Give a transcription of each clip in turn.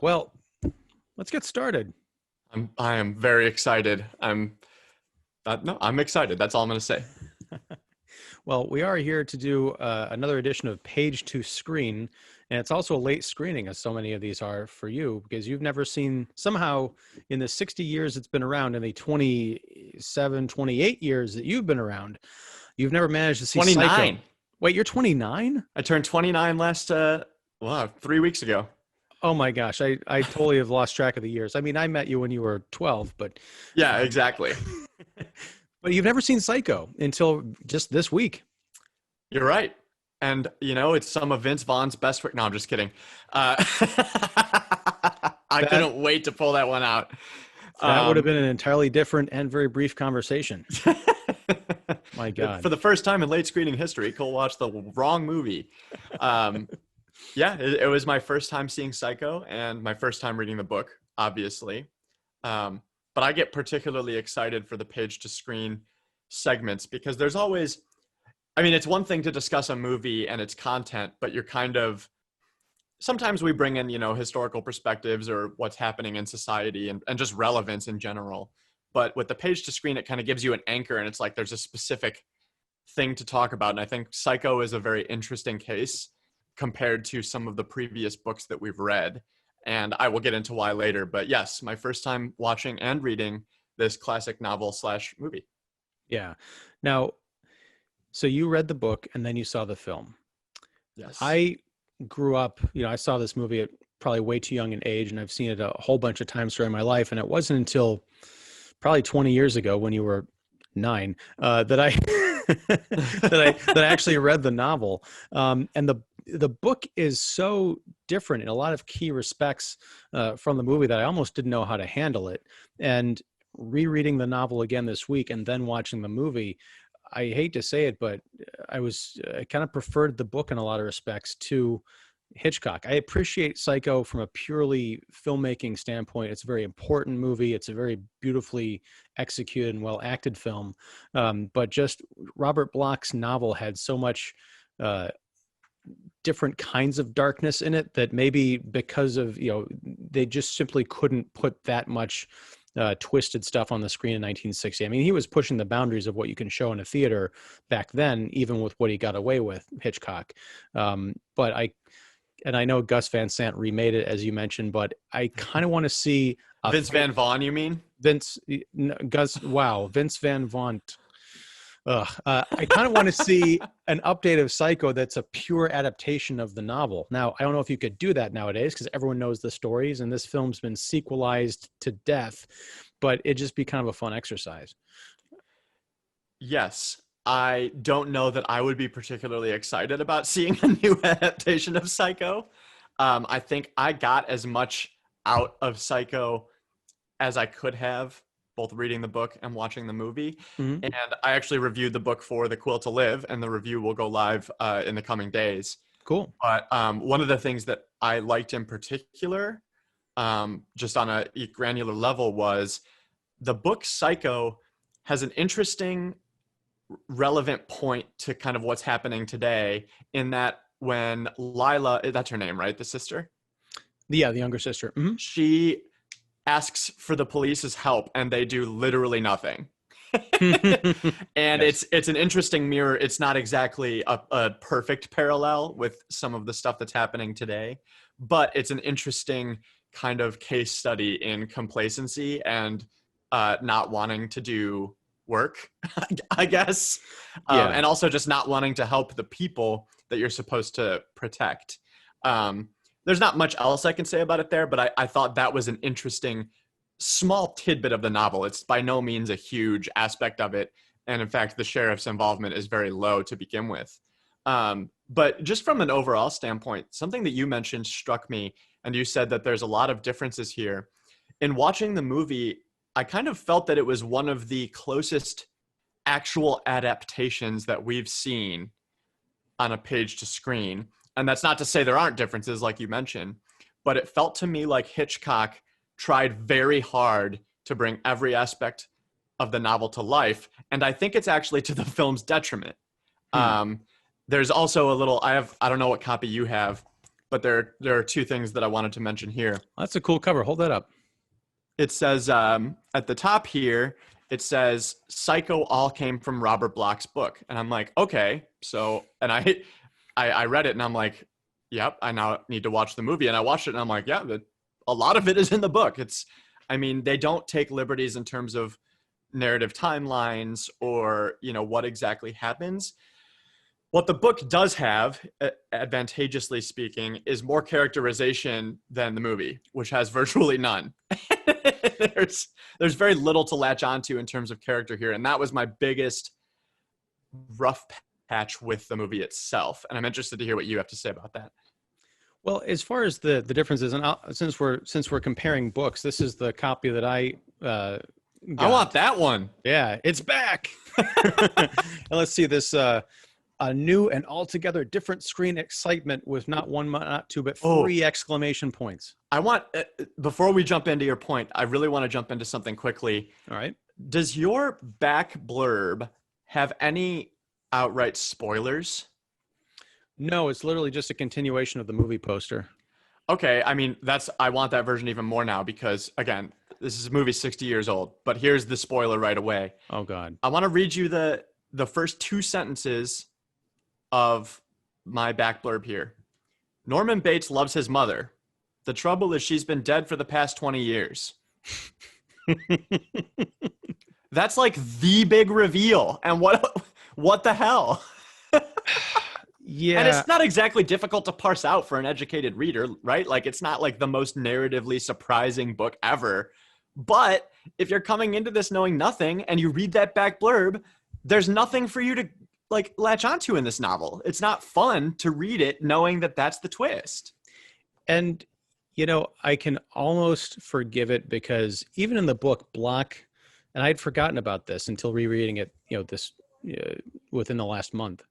Well, let's get started. I am very excited. I'm excited. That's all I'm going to say. Well, we are here to do another edition of Page2Screen, and it's also a late screening, as so many of these are for you, because you've never seen, somehow, in the 60 years it's been around, in the 27, 28 years that you've been around, you've never managed to see Psycho. 29. Wait, you're 29? I turned 29 last 3 weeks ago. Oh my gosh, I totally have lost track of the years. I mean, I met you when you were 12, but Yeah, exactly. but you've never seen Psycho until just this week. You're right. And it's some of Vince Vaughn's best work. No, I'm just kidding. I couldn't wait to pull that one out. That would have been an entirely different and very brief conversation. My God. For the first time in late screening history, Cole watched the wrong movie. Yeah, it was my first time seeing Psycho and my first time reading the book, obviously. But I get particularly excited for the page to screen segments because there's always, it's one thing to discuss a movie and its content, but you're sometimes we bring in, historical perspectives or what's happening in society and just relevance in general. But with the page to screen, it kind of gives you an anchor and it's like there's a specific thing to talk about. And I think Psycho is a very interesting case compared to some of the previous books that we've read. And I will get into why later. But yes, my first time watching and reading this classic novel / movie. Yeah. Now, so you read the book and then you saw the film. Yes. I grew up, I saw this movie at probably way too young an age, and I've seen it a whole bunch of times during my life. And it wasn't until probably 20 years ago when you were 9 that I that I actually read the novel. And the book is so different in a lot of key respects from the movie that I almost didn't know how to handle it. And rereading the novel again this week and then watching the movie, I hate to say it, but I kind of preferred the book in a lot of respects to Hitchcock. I appreciate Psycho from a purely filmmaking standpoint. It's a very important movie. It's a very beautifully executed and well acted film. But just Robert Bloch's novel had so much different kinds of darkness in it that maybe because of, they just simply couldn't put that much twisted stuff on the screen in 1960. I mean, he was pushing the boundaries of what you can show in a theater back then, even with what he got away with, Hitchcock. But I know Gus Van Sant remade it, as you mentioned, but I kind of want to see Vince Van Vaughn, you mean? Vince Van Vaughn. I kind of want to see an update of Psycho that's a pure adaptation of the novel. Now, I don't know if you could do that nowadays because everyone knows the stories and this film's been sequelized to death, but it'd just be kind of a fun exercise. Yes. I don't know that I would be particularly excited about seeing a new adaptation of Psycho. I think I got as much out of Psycho as I could have, both reading the book and watching the movie. Mm-hmm. And I actually reviewed the book for The Quill to Live, and the review will go live in the coming days. Cool. But one of the things that I liked in particular, just on a granular level, was the book Psycho has an interesting relevant point to kind of what's happening today, in that when Lila, that's her name, right? The sister? The younger sister. Mm-hmm. She asks for the police's help and they do literally nothing. And Yes. it's an interesting mirror. It's not exactly a perfect parallel with some of the stuff that's happening today, but it's an interesting kind of case study in complacency and not wanting to do work, I guess. Yeah. And also just not wanting to help the people that you're supposed to protect. There's not much else I can say about it there, but I thought that was an interesting small tidbit of the novel. It's by no means a huge aspect of it. And in fact, the sheriff's involvement is very low to begin with. But just from an overall standpoint, something that you mentioned struck me, and you said that there's a lot of differences here. In watching the movie, I kind of felt that it was one of the closest actual adaptations that we've seen on a page to screen. And that's not to say there aren't differences, like you mentioned, but it felt to me like Hitchcock tried very hard to bring every aspect of the novel to life. And I think it's actually to the film's detriment. There's also a little, I don't know what copy you have, but there are two things that I wanted to mention here. That's a cool cover. Hold that up. It says at the top here, it says Psycho all came from Robert Bloch's book. And I'm like, okay. So, and I read it and I'm like, yep, I now need to watch the movie. And I watched it and I'm like, yeah, a lot of it is in the book. I mean, they don't take liberties in terms of narrative timelines or, what exactly happens. What the book does have, advantageously speaking, is more characterization than the movie, which has virtually none. There's very little to latch onto in terms of character here. And that was my biggest rough patch with the movie itself. And I'm interested to hear what you have to say about that. Well, as far as the differences, and since we're comparing books, this is the copy that I got. I want that one. Yeah, it's back. And let's see this. A new and altogether different screen excitement with not one, not two, but three exclamation points. I want, before we jump into your point, I really want to jump into something quickly. All right. Does your back blurb have any outright spoilers? No, it's literally just a continuation of the movie poster. Okay, I mean, I want that version even more now because, again, this is a movie 60 years old, but here's the spoiler right away. Oh, God. I want to read you the first two sentences of my back blurb here. Norman Bates loves his mother. The trouble is she's been dead for the past 20 years. That's like the big reveal. And what the hell? Yeah. And it's not exactly difficult to parse out for an educated reader, right? Like, it's not like the most narratively surprising book ever. But if you're coming into this knowing nothing and you read that back blurb, there's nothing for you to latch onto in this novel. It's not fun to read it knowing that that's the twist. And, I can almost forgive it because even in the book, Bloch, and I'd forgotten about this until rereading it, within the last month.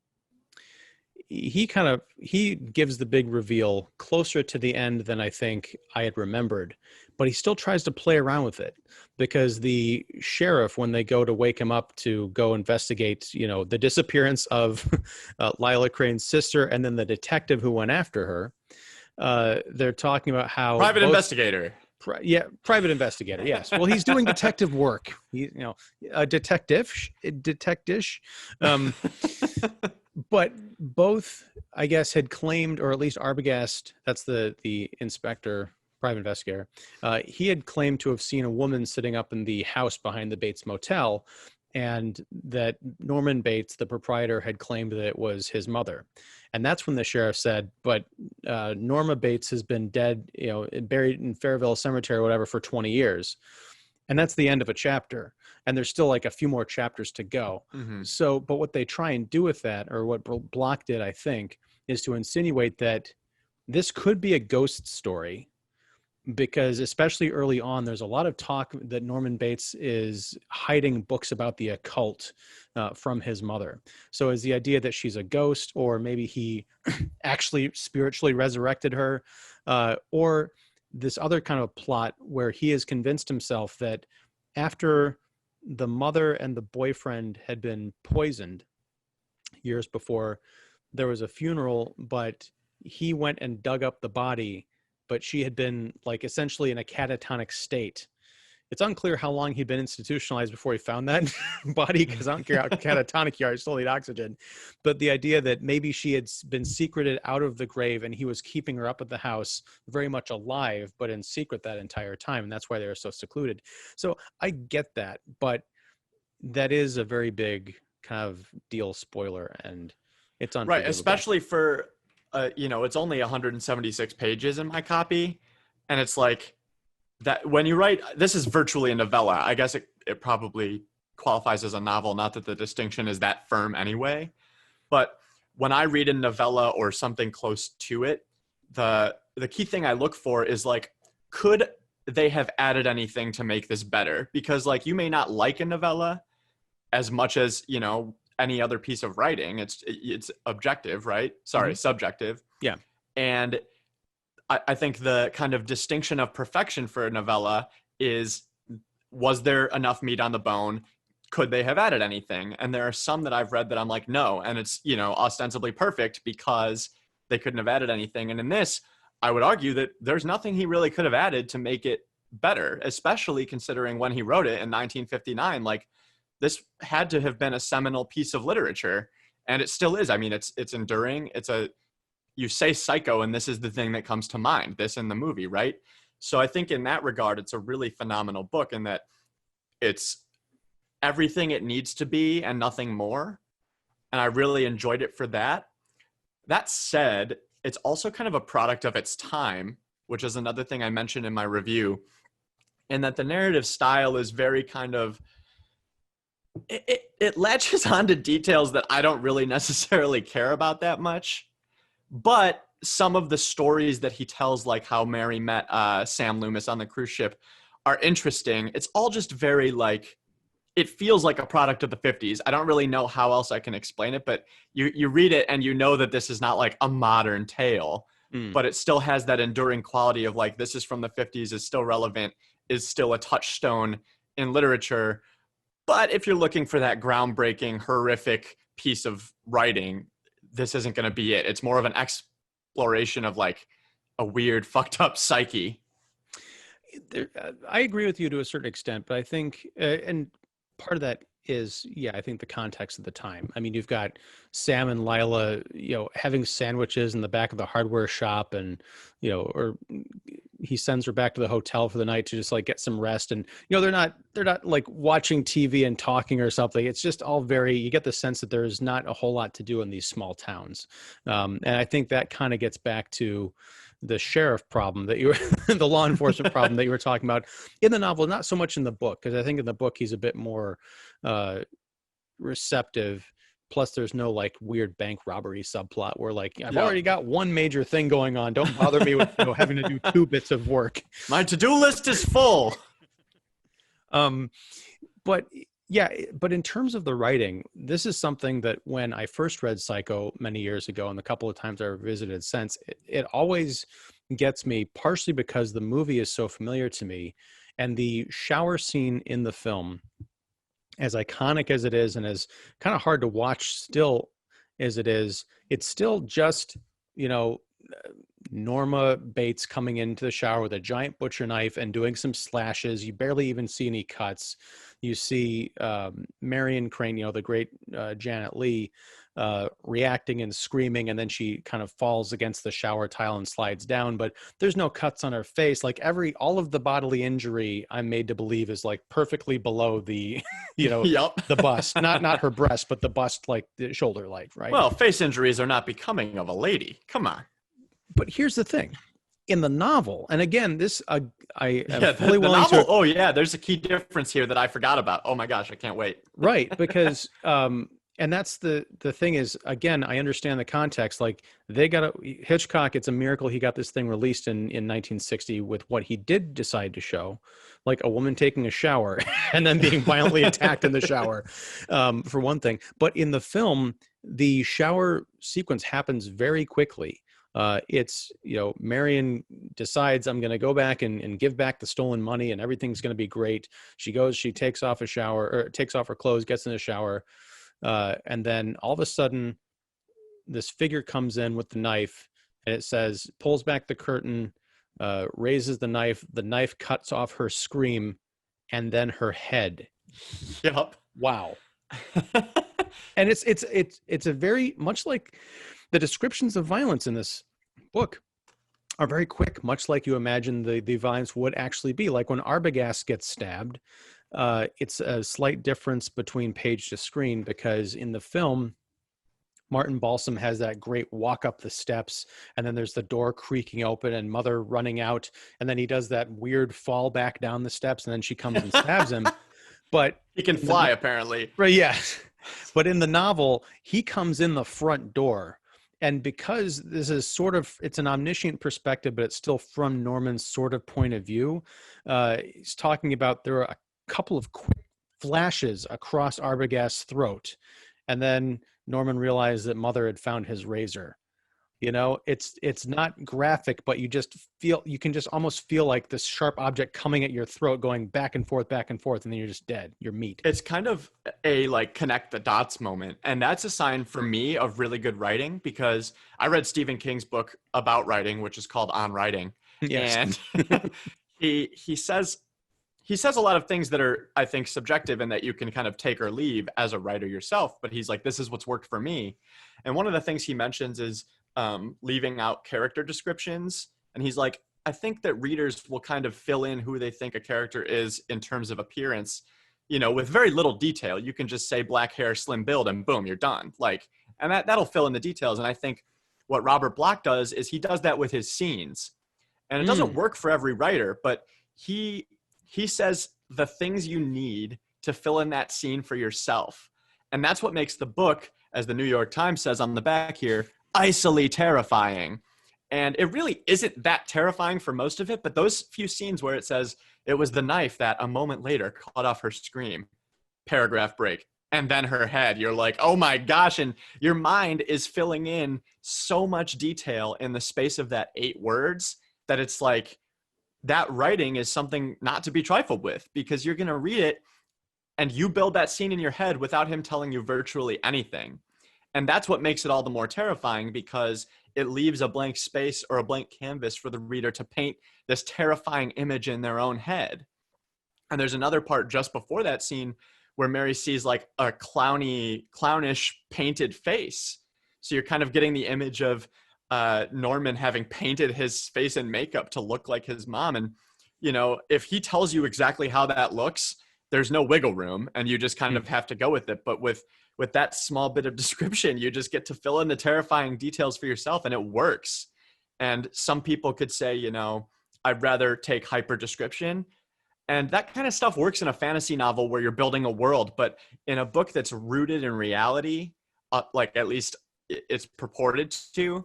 He gives the big reveal closer to the end than I think I had remembered, but he still tries to play around with it because the sheriff, when they go to wake him up to go investigate, the disappearance of Lila Crane's sister and then the detective who went after her, they're talking about how private investigator. Private investigator. Yes. Well, he's doing detective work. A detective-ish. But both, I guess, had claimed, or at least Arbogast, that's the inspector, private investigator, he had claimed to have seen a woman sitting up in the house behind the Bates Motel, and that Norman Bates, the proprietor, had claimed that it was his mother. And that's when the sheriff said, but Norma Bates has been dead, buried in Fairville Cemetery or whatever for 20 years. And that's the end of a chapter. And there's still like a few more chapters to go. Mm-hmm. So, but what they try and do with that, or what Bloch did, I think, is to insinuate that this could be a ghost story, because especially early on, there's a lot of talk that Norman Bates is hiding books about the occult from his mother. So is the idea that she's a ghost, or maybe he actually spiritually resurrected her, or this other kind of plot where he has convinced himself that after the mother and the boyfriend had been poisoned years before, there was a funeral, but he went and dug up the body, but she had been essentially in a catatonic state. It's unclear how long he'd been institutionalized before he found that body, because I don't care how catatonic you are, you still need oxygen. But the idea that maybe she had been secreted out of the grave and he was keeping her up at the house very much alive, but in secret that entire time. And that's why they were so secluded. So I get that, but that is a very big kind of deal spoiler, and it's unforgivable. Right, especially for, it's only 176 pages in my copy. And it's like, that when you write, this is virtually a novella. I guess it probably qualifies as a novel, not that the distinction is that firm anyway. But when I read a novella or something close to it, the key thing I look for is could they have added anything to make this better? Because you may not like a novella as much as, any other piece of writing. It's objective, right? Sorry, mm-hmm. Subjective. Yeah. And I think the kind of distinction of perfection for a novella is, was there enough meat on the bone? Could they have added anything? And there are some that I've read that I'm like, no. And it's, ostensibly perfect because they couldn't have added anything. And in this, I would argue that there's nothing he really could have added to make it better, especially considering when he wrote it in 1959. Like, this had to have been a seminal piece of literature, and it still is. I mean, it's enduring. You say Psycho, and this is the thing that comes to mind, this in the movie, right? So I think in that regard, it's a really phenomenal book in that it's everything it needs to be and nothing more. And I really enjoyed it for that. That said, it's also kind of a product of its time, which is another thing I mentioned in my review, in that the narrative style is very kind of, it latches onto details that I don't really necessarily care about that much. But some of the stories that he tells, like how Mary met Sam Loomis on the cruise ship, are interesting. It's all just very like, it feels like a product of the 50s. I don't really know how else I can explain it, but you read it and you know that this is not like a modern tale, but it still has that enduring quality of like, this is from the 50s, is still relevant, is still a touchstone in literature. But if you're looking for that groundbreaking, horrific piece of writing, this isn't going to be it. It's more of an exploration of like a weird, fucked up psyche. I agree with you to a certain extent, but I think, and part of that is, I think the context of the time. I mean, you've got Sam and Lila, having sandwiches in the back of the hardware shop, and, or he sends her back to the hotel for the night to just like get some rest. And, they're not like watching TV and talking or something. It's just all you get the sense that there's not a whole lot to do in these small towns. And I think that kind of gets back to the sheriff problem that the law enforcement problem that you were talking about in the novel, not so much in the book, because I think in the book he's a bit more receptive. Plus, there's no like weird bank robbery subplot where like, I've already got one major thing going on. Don't bother me with having to do 2 bits of work. My to-do list is full. But in terms of the writing, this is something that when I first read Psycho many years ago, and the couple of times I revisited since, it always gets me, partially because the movie is so familiar to me, and the shower scene in the film, as iconic as it is and as kind of hard to watch still as it is, it's still just, Norma Bates coming into the shower with a giant butcher knife and doing some slashes. You barely even see any cuts. You see Marion Crane, the great Janet Leigh, reacting and screaming, and then she kind of falls against the shower tile and slides down, but there's no cuts on her face. Like all of the bodily injury, I'm made to believe, is like perfectly below the the bust, not her breast, but the bust, like the shoulder, like, right? Well, face injuries are not becoming of a lady. Come on. But here's the thing. In the novel, and again, this I am fully the willing novel, to. Oh yeah, there's a key difference here that I forgot about. Oh my gosh, I can't wait. Right, because and that's the thing is, again, I understand the context. Like, Hitchcock, it's a miracle he got this thing released in 1960 with what he did decide to show, like a woman taking a shower and then being violently attacked in the shower, for one thing. But in the film, the shower sequence happens very quickly. It's, Marion decides, I'm going to go back and give back the stolen money and everything's going to be great. She takes off takes off her clothes, gets in the shower. And then all of a sudden this figure comes in with the knife, and it says, pulls back the curtain, raises the knife cuts off her scream and then her head. Yep. Wow. And it's a very much like the descriptions of violence in this book are very quick, much like you imagine the violence would actually be. Like when Arbogast gets stabbed, it's a slight difference between page to screen, because in the film, Martin Balsam has that great walk up the steps, and then there's the door creaking open and Mother running out, and then he does that weird fall back down the steps, and then she comes and stabs him. But he can fly, apparently. Right, yeah. But in the novel, he comes in the front door. And because this is it's an omniscient perspective, but it's still from Norman's sort of point of view, he's talking about there are a couple of quick flashes across Arbogast's throat. And then Norman realized that Mother had found his razor. It's not graphic, but you can just almost feel like this sharp object coming at your throat, going back and forth, and then you're just dead. You're meat. It's kind of a like connect the dots moment. And that's a sign for me of really good writing, because I read Stephen King's book about writing, which is called On Writing. Yes. And he says a lot of things that are, I think, subjective and that you can kind of take or leave as a writer yourself. But he's like, this is what's worked for me. And one of the things he mentions is leaving out character descriptions. And he's like, I think that readers will kind of fill in who they think a character is in terms of appearance, with very little detail. You can just say black hair, slim build, and boom, you're done. And that'll fill in the details. And I think what Robert Bloch does is he does that with his scenes. And it doesn't work for every writer, but he says the things you need to fill in that scene for yourself. And that's what makes the book, as the New York Times says on the back here, icily terrifying. And it really isn't that terrifying for most of it, but those few scenes where it says it was the knife that a moment later cut off her scream, paragraph break, and then her head, you're like, oh my gosh. And your mind is filling in so much detail in the space of that 8 words that it's like, that writing is something not to be trifled with, because you're going to read it and you build that scene in your head without him telling you virtually anything. And that's what makes it all the more terrifying, because it leaves a blank space or a blank canvas for the reader to paint this terrifying image in their own head. And there's another part just before that scene where Mary sees like a clownish painted face. So you're kind of getting the image of Norman having painted his face in makeup to look like his mom. And, if he tells you exactly how that looks, there's no wiggle room, and you just kind of have to go with it. But with that small bit of description, you just get to fill in the terrifying details for yourself, and it works. And some people could say, I'd rather take hyper description. And that kind of stuff works in a fantasy novel where you're building a world, but in a book that's rooted in reality, like at least it's purported to,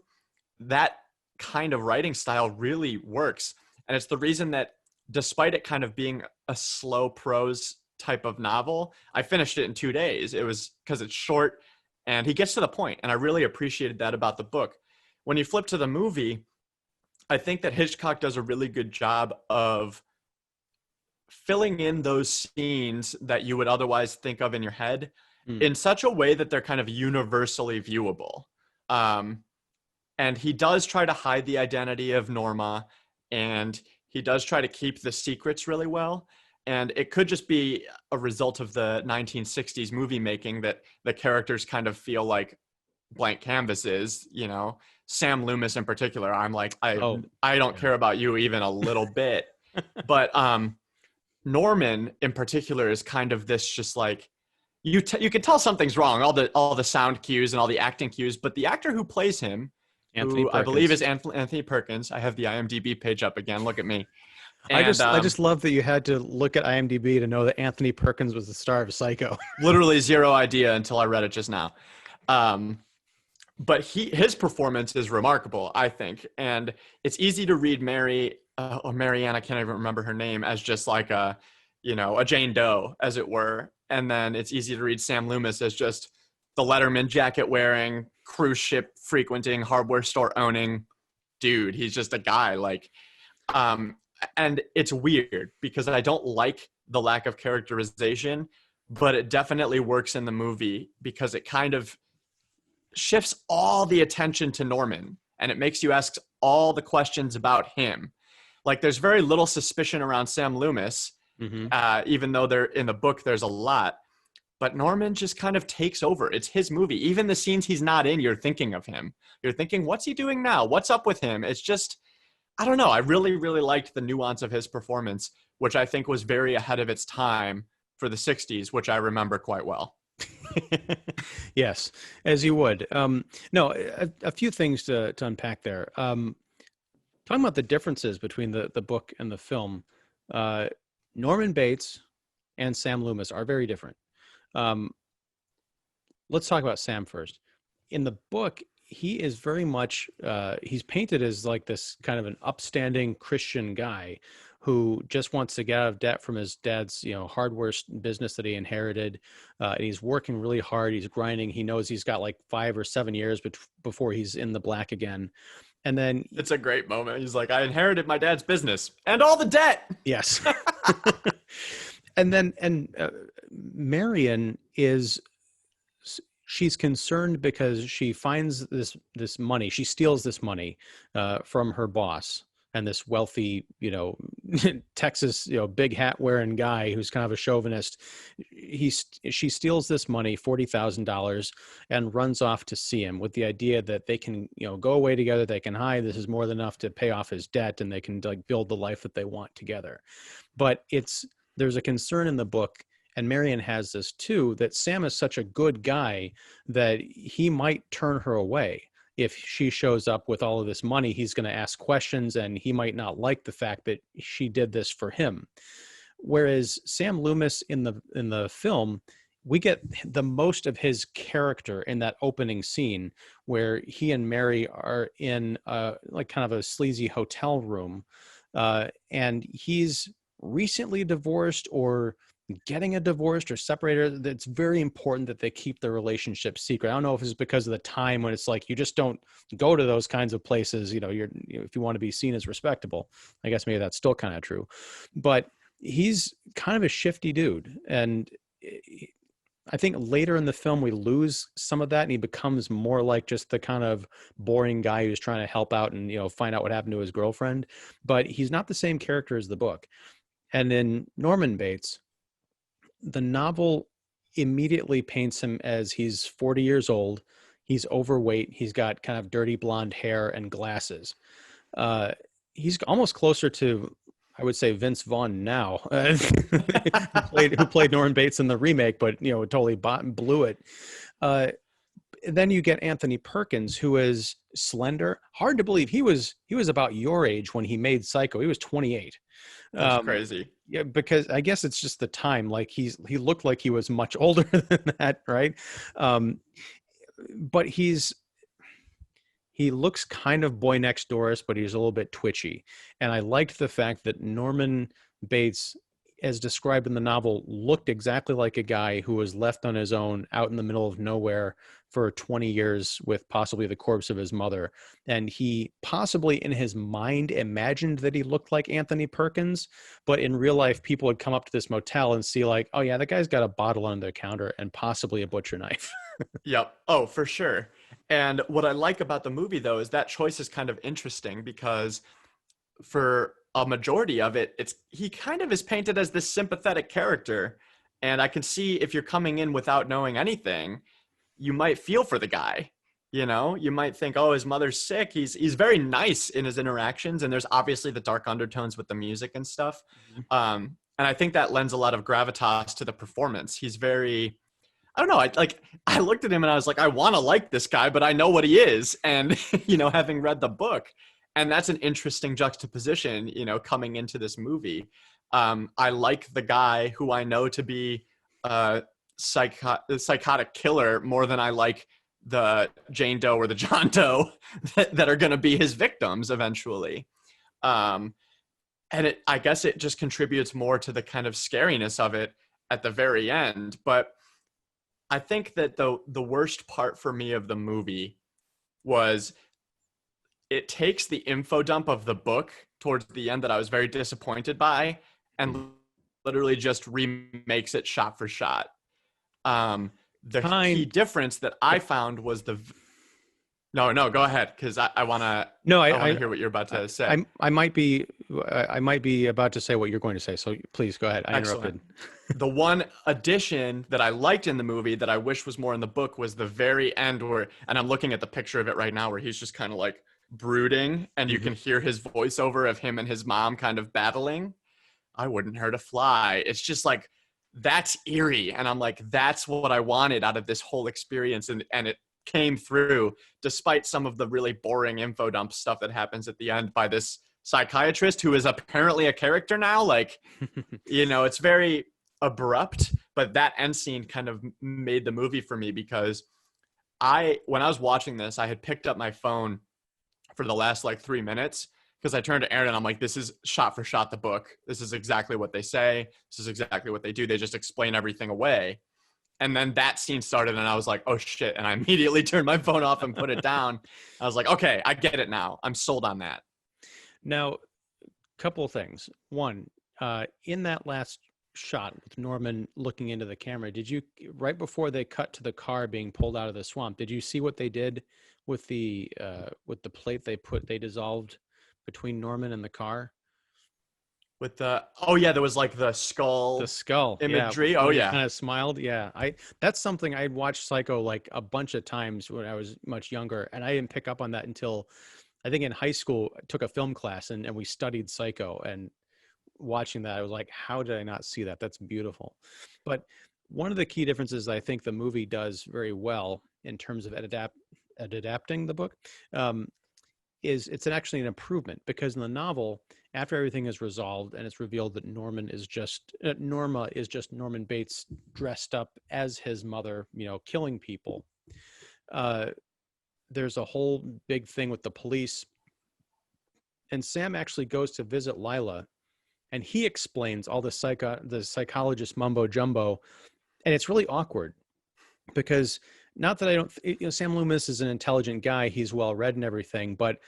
that kind of writing style really works. And it's the reason that despite it kind of being a slow prose type of novel, I finished it in 2 days. It was because it's short and he gets to the point. And I really appreciated that about the book. When you flip to the movie, I think that Hitchcock does a really good job of filling in those scenes that you would otherwise think of in your head in such a way that they're kind of universally viewable. And he does try to hide the identity of Norma, and he does try to keep the secrets really well. And it could just be a result of the 1960s movie making that the characters kind of feel like blank canvases, Sam Loomis in particular. I'm like, I don't care about you even a little bit. But Norman in particular is kind of this just like, you can tell something's wrong, all the sound cues and all the acting cues, but the actor who plays him, who I believe is Anthony Perkins. I have the IMDb page up again. Look at me. And, I just love that you had to look at IMDb to know that Anthony Perkins was the star of Psycho. Literally zero idea until I read it just now. But his performance is remarkable, I think. And it's easy to read Mary or Marianne, I can't even remember her name, as just like a Jane Doe, as it were. And then it's easy to read Sam Loomis as just the Letterman jacket wearing, cruise ship frequenting, hardware store owning dude. He's just a guy and it's weird because I don't like the lack of characterization, but it definitely works in the movie because it kind of shifts all the attention to Norman and it makes you ask all the questions about him. Like there's very little suspicion around Sam Loomis, even though in the book there's a lot. But Norman just kind of takes over. It's his movie. Even the scenes he's not in, you're thinking of him. You're thinking, what's he doing now? What's up with him? It's just, I don't know. I really, really liked the nuance of his performance, which I think was very ahead of its time for the 60s, which I remember quite well. Yes, as you would. A few things to unpack there. Talking about the differences between the book and the film, Norman Bates and Sam Loomis are very different. Let's talk about Sam first. In the book, he is very much, he's painted as like this kind of an upstanding Christian guy who just wants to get out of debt from his dad's, hardware business that he inherited. And he's working really hard. He's grinding. He knows he's got like 5 or 7 years before he's in the black again. And then it's a great moment. He's like, I inherited my dad's business and all the debt. Yes. And Marion she's concerned because she finds this money. She steals this money from her boss, and this wealthy, Texas, big hat wearing guy who's kind of a chauvinist. She steals this money, $40,000, and runs off to see him with the idea that they can, go away together. They can hide. This is more than enough to pay off his debt, and they can like build the life that they want together. But there's a concern in the book, and Marion has this too, that Sam is such a good guy that he might turn her away. If she shows up with all of this money, he's going to ask questions, and he might not like the fact that she did this for him. Whereas Sam Loomis in the film, we get the most of his character in that opening scene where he and Mary are in like kind of a sleazy hotel room, and he's recently divorced or getting a divorce or separated. It's very important that they keep their relationship secret. I don't know if it's because of the time when it's like you just don't go to those kinds of places, if you want to be seen as respectable. I guess maybe that's still kind of true, but he's kind of a shifty dude. And I think later in the film we lose some of that, and he becomes more like just the kind of boring guy who's trying to help out and find out what happened to his girlfriend. But he's not the same character as the book. And in Norman Bates, the novel immediately paints him as he's 40 years old. He's overweight. He's got kind of dirty blonde hair and glasses. He's almost closer to, I would say, Vince Vaughn now, who played Norman Bates in the remake, but totally blew it. Then you get Anthony Perkins, who is slender. Hard to believe he was about your age when he made Psycho. He was 28. That's crazy. Yeah, because I guess it's just the time. Like he looked like he was much older than that, right? But he looks kind of boy next doorish, but he's a little bit twitchy. And I liked the fact that Norman Bates, as described in the novel, looked exactly like a guy who was left on his own out in the middle of nowhere for 20 years with possibly the corpse of his mother. And he possibly in his mind imagined that he looked like Anthony Perkins, but in real life, people would come up to this motel and see like, oh yeah, that guy's got a bottle on the counter and possibly a butcher knife. Yep. Oh, for sure. And what I like about the movie though, is that choice is kind of interesting because for a majority of it, he kind of is painted as this sympathetic character. And I can see if you're coming in without knowing anything, you might feel for the guy. You might think, oh, his mother's sick. He's very nice in his interactions. And there's obviously the dark undertones with the music and stuff. Mm-hmm. And I think that lends a lot of gravitas to the performance. He's very, I don't know. I looked at him and I was like, I want to like this guy, but I know what he is. And, having read the book, and that's an interesting juxtaposition, coming into this movie. I like the guy who I know to be a psychotic killer more than I like the Jane Doe or the John Doe that are going to be his victims eventually. And I guess it just contributes more to the kind of scariness of it at the very end. But I think that the worst part for me of the movie was it takes the info dump of the book towards the end that I was very disappointed by and literally just remakes it shot for shot. The key difference that I found was No, go ahead, because I want to. No, I want to hear what you're about to say. I might be about to say what you're going to say. So please go ahead. I interrupted. The one addition that I liked in the movie that I wish was more in the book was the very end where, and I'm looking at the picture of it right now, where he's just kind of like brooding, and you can hear his voiceover of him and his mom kind of battling. I wouldn't hurt a fly. It's just like, that's eerie, and I'm like, that's what I wanted out of this whole experience, and it came through despite some of the really boring info dump stuff that happens at the end by this psychiatrist who is apparently a character now. Like, it's very abrupt, but that end scene kind of made the movie for me, because when I was watching this, I had picked up my phone for the last like 3 minutes because I turned to Aaron and I'm like, this is shot for shot the book. This is exactly what they say. This is exactly what they do. They just explain everything away. And then that scene started and I was like, oh shit. And I immediately turned my phone off and put it down. I was like, okay, I get it now. I'm sold on that. Now, couple of things. One, in that last shot with Norman looking into the camera, did you, right before they cut to the car being pulled out of the swamp, did you see what they did with the plate they dissolved between Norman and the car? With the, oh yeah, there was like the skull imagery. Yeah, oh yeah. Kind of smiled. Yeah. That's something I'd watched Psycho like a bunch of times when I was much younger. And I didn't pick up on that until I think in high school. I took a film class and we studied Psycho, and watching that, I was like, how did I not see that? That's beautiful. But one of the key differences I think the movie does very well in terms of adapting the book, is it's actually an improvement, because in the novel, after everything is resolved and it's revealed that Norma is just Norman Bates dressed up as his mother, killing people. There's a whole big thing with the police, and Sam actually goes to visit Lila, and he explains all the psychologist mumbo jumbo, and it's really awkward because, not that I don't, Sam Loomis is an intelligent guy, he's well read and everything, but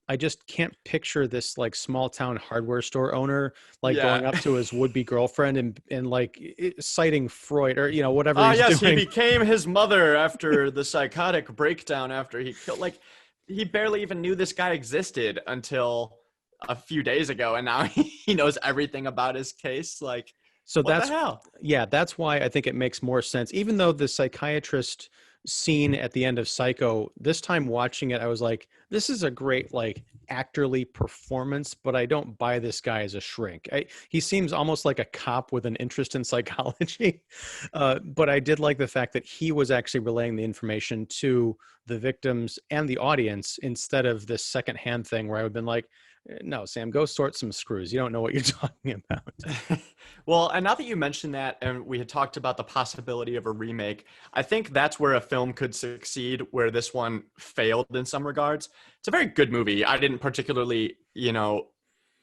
I just can't picture this like small town hardware store owner going up to his would-be girlfriend and like citing Freud or whatever he's doing. He became his mother after the psychotic breakdown after he killed. Like, he barely even knew this guy existed until a few days ago, and now he knows everything about his case. Like, so what that's the hell? Yeah, that's why I think it makes more sense. Even though the psychiatrist scene at the end of Psycho, this time watching it, I was like, this is a great like actorly performance, but I don't buy this guy as a shrink. He seems almost like a cop with an interest in psychology. But I did like the fact that he was actually relaying the information to the victims and the audience, instead of this secondhand thing where I would have been like, no, Sam, go sort some screws. You don't know what you're talking about. Well, and now that you mentioned that, and we had talked about the possibility of a remake, I think that's where a film could succeed, where this one failed in some regards. It's a very good movie. I didn't particularly,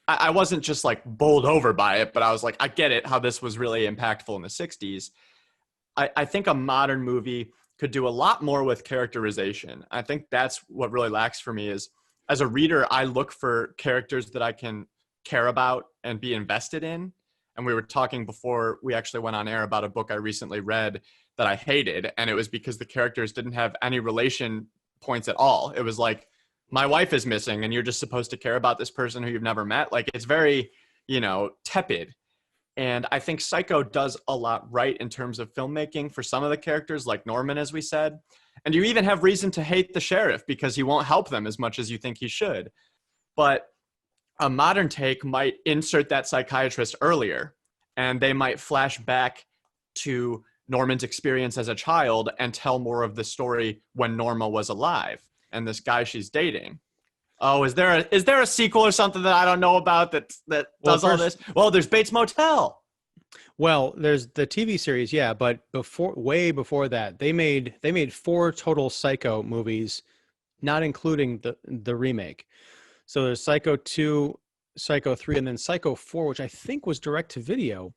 I wasn't just like bowled over by it, but I was like, I get it, how this was really impactful in the 60s. I think a modern movie could do a lot more with characterization. I think that's what really lacks for me is, as a reader, I look for characters that I can care about and be invested in. And we were talking before we actually went on air about a book I recently read that I hated. And it was because the characters didn't have any relation points at all. It was like, my wife is missing and you're just supposed to care about this person who you've never met. Like, it's very, tepid. And I think Psycho does a lot right in terms of filmmaking for some of the characters, like Norman, as we said. And you even have reason to hate the sheriff because he won't help them as much as you think he should. But a modern take might insert that psychiatrist earlier, and they might flash back to Norman's experience as a child and tell more of the story when Norma was alive and this guy she's dating. Oh, is there a sequel or something that I don't know about that does all this? Well, there's Bates Motel. Well, there's the TV series, yeah, but way before that, they made 4 total Psycho movies, not including the remake. So there's Psycho 2, Psycho 3, and then Psycho 4, which I think was direct to video,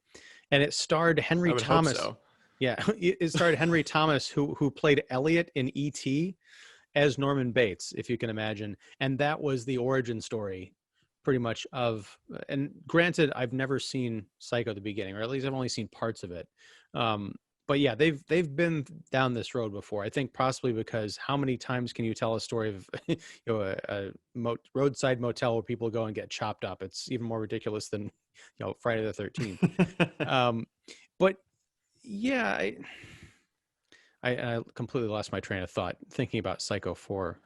and it starred Henry Thomas. Hope so. Yeah, it starred Henry Thomas, who played Elliot in E.T. as Norman Bates, if you can imagine, and that was the origin story, pretty much of. And granted, I've never seen Psycho at the beginning, or at least I've only seen parts of it. But yeah, they've been down this road before. I think possibly because how many times can you tell a story of a roadside motel where people go and get chopped up? It's even more ridiculous than Friday the 13th. But yeah, I completely lost my train of thought thinking about Psycho 4.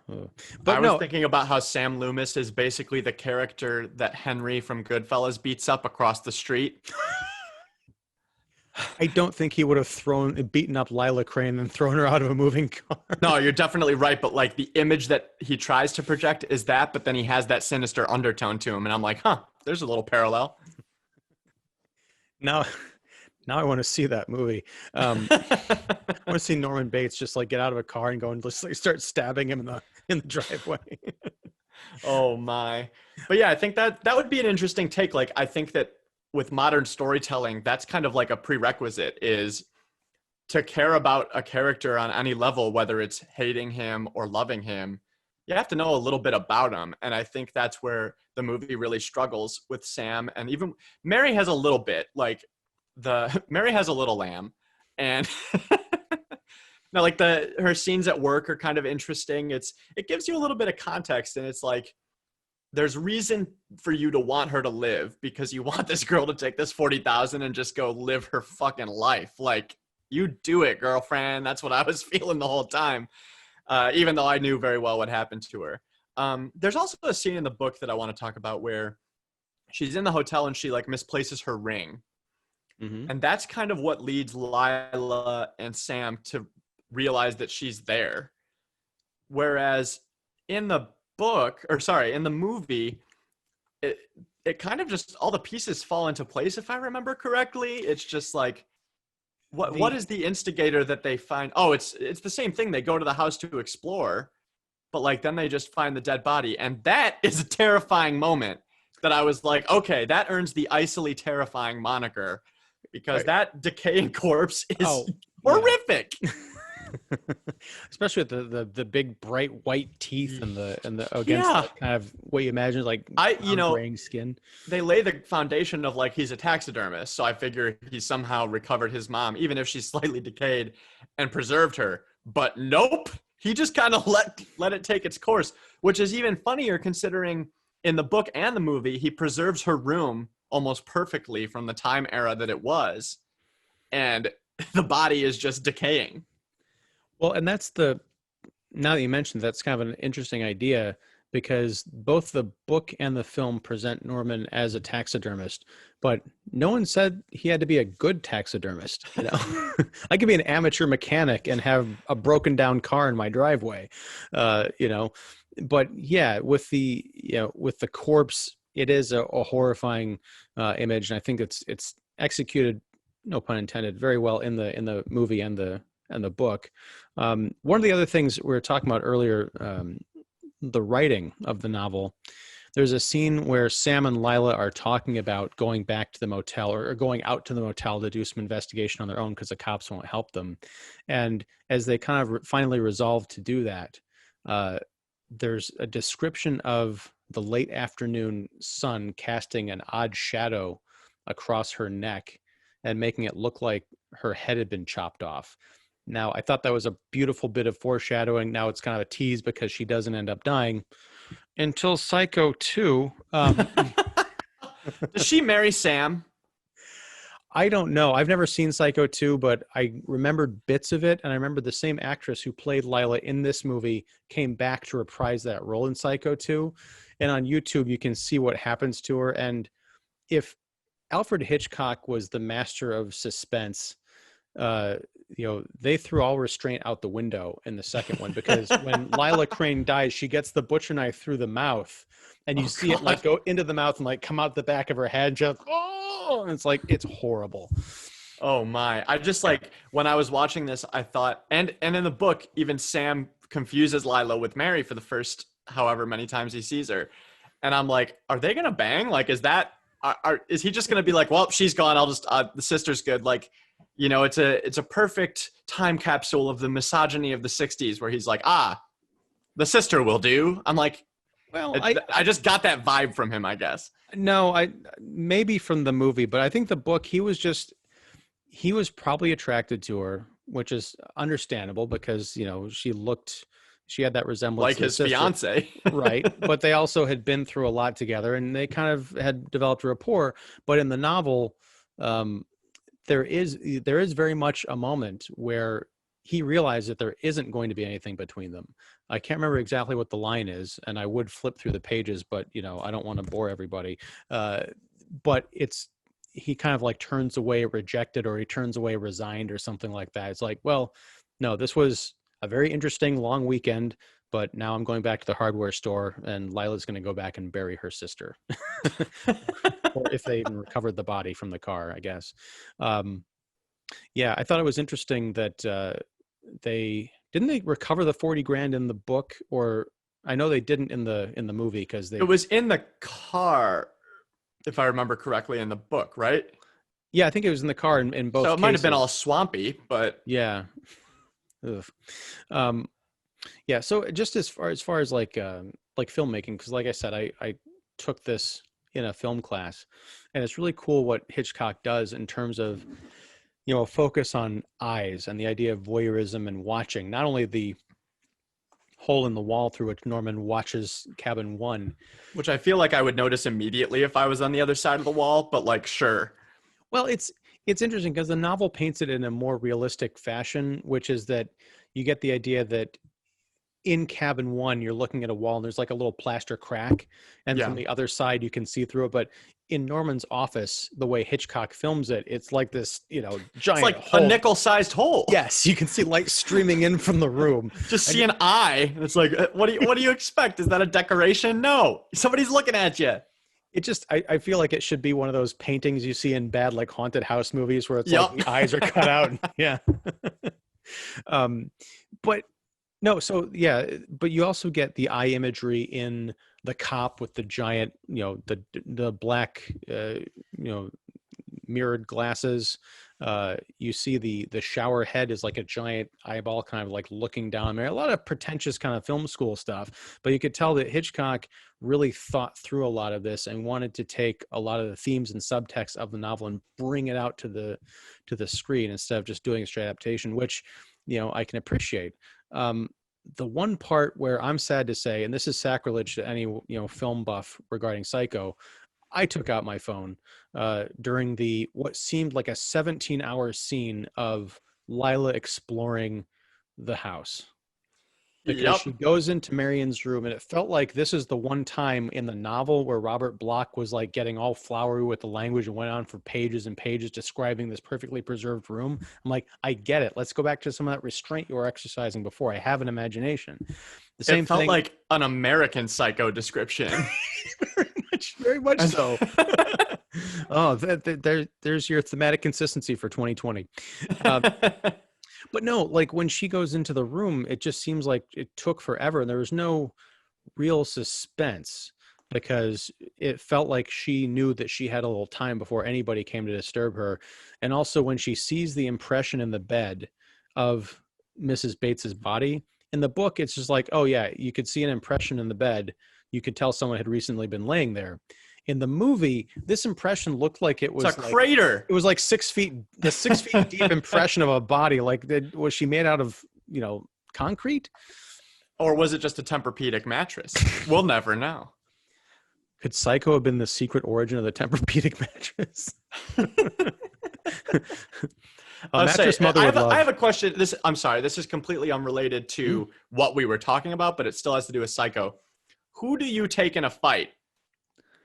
But I was thinking about how Sam Loomis is basically the character that Henry from Goodfellas beats up across the street. I don't think he would have beaten up Lila Crane and thrown her out of a moving car. No, you're definitely right. But like the image that he tries to project is that, but then he has that sinister undertone to him. And I'm like, there's a little parallel. Now I want to see that movie. I want to see Norman Bates just like get out of a car and go and just like start stabbing him in the driveway. Oh my. But yeah, I think that would be an interesting take. Like, I think that with modern storytelling, that's kind of like a prerequisite, is to care about a character on any level, whether it's hating him or loving him, you have to know a little bit about him. And I think that's where the movie really struggles with Sam. And even Mary has a little bit, like the Mary has a little lamb. And no, like her scenes at work are kind of interesting. It gives you a little bit of context, and it's like there's reason for you to want her to live, because you want this girl to take this 40,000 and just go live her fucking life. Like, you do it, girlfriend. That's what I was feeling the whole time, even though I knew very well what happened to her. There's also a scene in the book that I want to talk about where she's in the hotel and she like misplaces her ring. Mm-hmm. And that's kind of what leads Lila and Sam to realize that she's there. Whereas in the in the movie, it kind of just, all the pieces fall into place, if I remember correctly. It's just like, what is the instigator that they find? Oh, it's the same thing. They go to the house to explore, but like then they just find the dead body. And that is a terrifying moment that I was like, okay, that earns the icily terrifying moniker, because that decaying corpse is horrific. Especially with the big bright white teeth and the against the kind of what you imagine, like graying skin. They lay the foundation of like he's a taxidermist, so I figure he somehow recovered his mom, even if she's slightly decayed, and preserved her. But nope, he just kind of let it take its course, which is even funnier considering in the book and the movie he preserves her room almost perfectly from the time era that it was, and the body is just decaying. Well, and now that you mentioned, that's kind of an interesting idea, because both the book and the film present Norman as a taxidermist, but no one said he had to be a good taxidermist. You know, I could be an amateur mechanic and have a broken down car in my driveway, you know, but yeah, with the corpse, it is a horrifying image. And I think it's executed, no pun intended, very well in the movie and the book. One of the other things we were talking about earlier, the writing of the novel, there's a scene where Sam and Lila are talking about going back to the motel, or going out to the motel to do some investigation on their own because the cops won't help them. And as they kind of finally resolve to do that, there's a description of the late afternoon sun casting an odd shadow across her neck and making it look like her head had been chopped off. Now, I thought that was a beautiful bit of foreshadowing. Now it's kind of a tease because she doesn't end up dying until Psycho 2. Does she marry Sam? I don't know. I've never seen Psycho 2, but I remembered bits of it. And I remember the same actress who played Lila in this movie came back to reprise that role in Psycho 2. And on YouTube, you can see what happens to her. And if Alfred Hitchcock was the master of suspense, they threw all restraint out the window in the second one, because when Lila Crane dies, she gets the butcher knife through the mouth, and you see it like go into the mouth and like come out the back of her head. Just and it's like, it's horrible. Oh my! I just like, when I was watching this, I thought, and in the book, even Sam confuses Lila with Mary for the first however many times he sees her, and I'm like, are they gonna bang? Like, is he just gonna be like, well, she's gone, I'll just the sister's good, like. You know, it's a perfect time capsule of the misogyny of the 60s, where he's like, the sister will do. I'm like, well, I just got that vibe from him, I guess. No, maybe from the movie, but I think the book, he was probably attracted to her, which is understandable because, she had that resemblance like to his fiance. Right. But they also had been through a lot together and they kind of had developed a rapport. But in the novel, there is very much a moment where he realized that there isn't going to be anything between them. I can't remember exactly what the line is, and I would flip through the pages, but I don't want to bore everybody. But he kind of like turns away rejected, or he turns away resigned, or something like that. It's like, well, no, this was a very interesting long weekend, but now I'm going back to the hardware store, and Lila's going to go back and bury her sister. Or if they even recovered the body from the car, I guess. Yeah, I thought it was interesting that they recover the 40 grand in the book, or I know they didn't in the movie because It was in the car, if I remember correctly, in the book, right? yeah, I think it was in the car in So both it might have been all cases. swampy, but Yeah. Ugh. Um, yeah. So just as far as like filmmaking, because like I said, I took this in a film class, and it's really cool what Hitchcock does in terms of a focus on eyes and the idea of voyeurism and watching not only the hole in the wall through which Norman watches cabin one. which I feel like I would notice immediately if I was on the other side of the wall, but like, sure. Well, it's interesting because the novel paints it in a more realistic fashion, which is that you get the idea that in cabin one, you're looking at a wall and there's like a little plaster crack, and from Yeah. the other side you can see through it. But in Norman's office, the way Hitchcock films it, it's like this, It's giant like a hole. nickel-sized hole. Yes, you can see light streaming in from the room. Just And see an eye. It's like, what do you expect? Is that a decoration? No. Somebody's looking at you. it just, I feel like it should be one of those paintings you see in bad like haunted house movies where it's like Yup. the eyes are cut out. Yeah. um, but no, so yeah, but you also get the eye imagery in the cop with the giant, the black, mirrored glasses. You see the shower head is like a giant eyeball, kind of like looking down there. A lot of pretentious kind of film school stuff, but you could tell that Hitchcock really thought through a lot of this and wanted to take a lot of the themes and subtext of the novel and bring it out to the screen instead of just doing a straight adaptation, which I can appreciate. The one part where I'm sad to say, and this is sacrilege to any film buff regarding Psycho, I took out my phone during the what seemed like a 17-hour scene of Lila exploring the house, because Yep. she goes into Marion's room, and it felt like this is the one time in the novel where Robert Bloch was like getting all flowery with the language and went on for pages and pages describing this perfectly preserved room. I'm like, I get it. Let's go back to some of that restraint you were exercising before. I have an imagination. The It same felt thing. like an American Psycho description. Very much so. Oh, there's your thematic consistency for 2020. But no, like when she goes into the room, it just seems like it took forever, and there was no real suspense because it felt like she knew that she had a little time before anybody came to disturb her. And also when she sees the impression in the bed of Mrs. Bates's body, in the book, it's just like, oh yeah, you could see an impression in the bed. You could tell someone had recently been laying there. In the movie, this impression looked like it was It's a crater. It was like 6 feet, the 6 feet deep impression of a body. Like, was she made out of, concrete? Or was it just a Tempur-Pedic mattress? We'll never know. Could Psycho have been the secret origin of the Tempur-Pedic mattress? Mattress mother would love. I have a question. I'm sorry. This is completely unrelated to what we were talking about, but it still has to do with Psycho. Who do you take in a fight?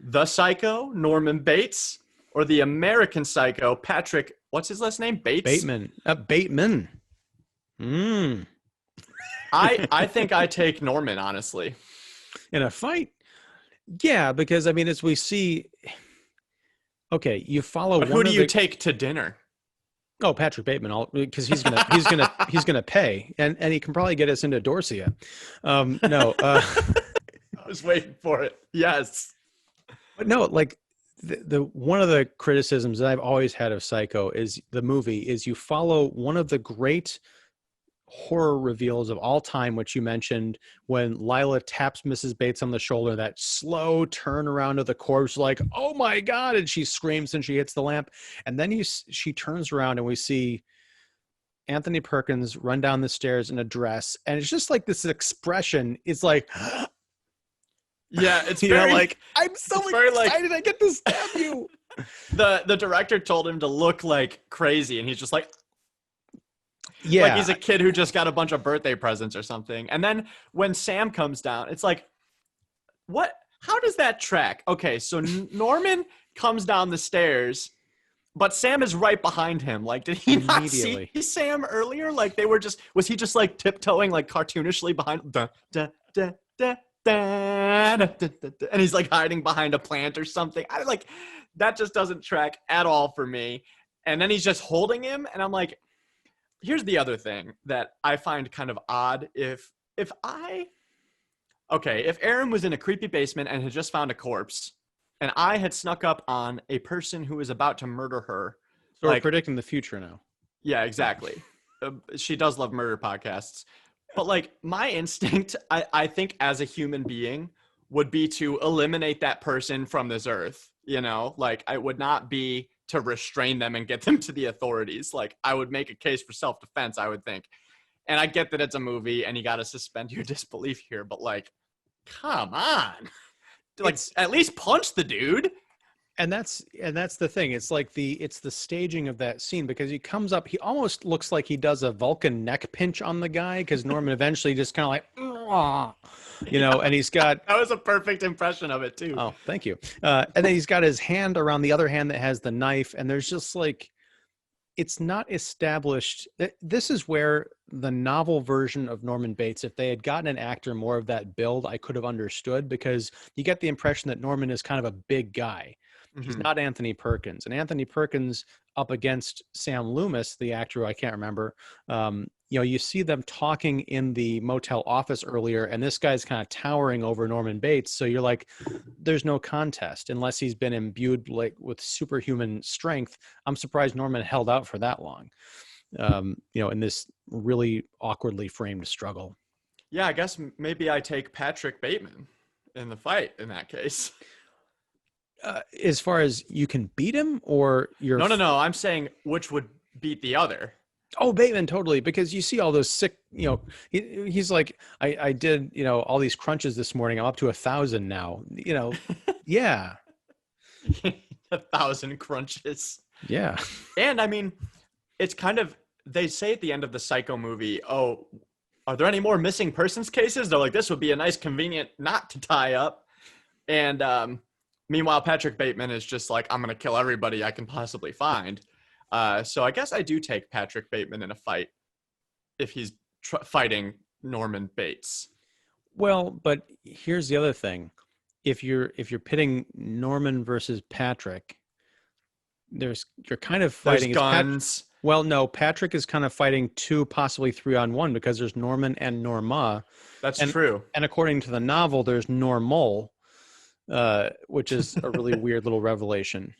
The Psycho, Norman Bates, or the American Psycho, Patrick, what's his last name? Bateman. Bateman. I think I take Norman, honestly. In a fight? Yeah, because I mean, as we see, okay, you follow. But who do you take to dinner? Oh, Patrick Bateman, because he's gonna pay, and he can probably get us into Dorsia. No, I was waiting for it. Yes, but no, like the one of the criticisms that I've always had of Psycho is the movie is you follow one of the great horror reveals of all time, which you mentioned when Lila taps Mrs. Bates on the shoulder, that slow turn around of the corpse, like, oh my God, and she screams and she hits the lamp. And then she turns around and we see Anthony Perkins run down the stairs in a dress. And it's just like this expression is like, yeah, it's very, like, I'm so excited I get to stab you. The director told him to look like crazy, and he's just like, yeah, like he's a kid who just got a bunch of birthday presents or something. And then when Sam comes down, it's like, what? How does that track? Okay, so Norman comes down the stairs, but Sam is right behind him. Like, did he not see Sam earlier? Like, was he just like tiptoeing like cartoonishly behind? Da, da, da, da, da, da, da, da, and he's like hiding behind a plant or something. That just doesn't track at all for me. And then he's just holding him, and I'm like, here's the other thing that I find kind of odd. If I Okay, if Aaron was in a creepy basement and had just found a corpse, and I had snuck up on a person who was about to murder her, So we're like, predicting the future now. yeah, exactly. She does love murder podcasts. But like my instinct, I think as a human being would be to eliminate that person from this earth. You know, like I would not be to restrain them and get them to the authorities. Like I would make a case for self-defense, I would think. And I get that it's a movie and you got to suspend your disbelief here, but like, come on. Like at least punch the dude. And that's the thing. It's like it's the staging of that scene, because he comes up, he almost looks like he does a Vulcan neck pinch on the guy, because Norman eventually just kind of like, you know, and he's got, that was a perfect impression of it too. oh, thank you. And then he's got his hand around the other hand that has the knife, and there's just like, it's not established. This is where the novel version of Norman Bates, if they had gotten an actor more of that build, I could have understood, because you get the impression that Norman is kind of a big guy. He's not Anthony Perkins. And Anthony Perkins up against Sam Loomis, the actor who I can't remember, you know, you see them talking in the motel office earlier, and this guy's kind of towering over Norman Bates. So you're like, there's no contest unless he's been imbued like with superhuman strength. I'm surprised Norman held out for that long, you know, in this really awkwardly framed struggle. Yeah, I guess maybe I take Patrick Bateman in the fight in that case. As far as you can beat him, or you're No. I'm saying which would beat the other. Oh, Bateman, totally. Because you see all those sick, you know, he's like, I did, you know, all these crunches this morning. I'm up to 1,000 now, you know. Yeah. 1,000 crunches. Yeah. And I mean, it's kind of, they say at the end of the Psycho movie, oh, are there any more missing persons cases? They're like, this would be a nice convenient knot to tie up. And, meanwhile, Patrick Bateman is just like, I'm going to kill everybody I can possibly find. So I guess I do take Patrick Bateman in a fight if he's fighting Norman Bates. Well, but here's the other thing. If you're pitting Norman versus Patrick, you're kind of fighting There's guns. Well, no, Patrick is kind of fighting 2, possibly 3-on-1, because there's Norman and Norma. That's true. And according to the novel, there's Normal, which is a really weird little revelation.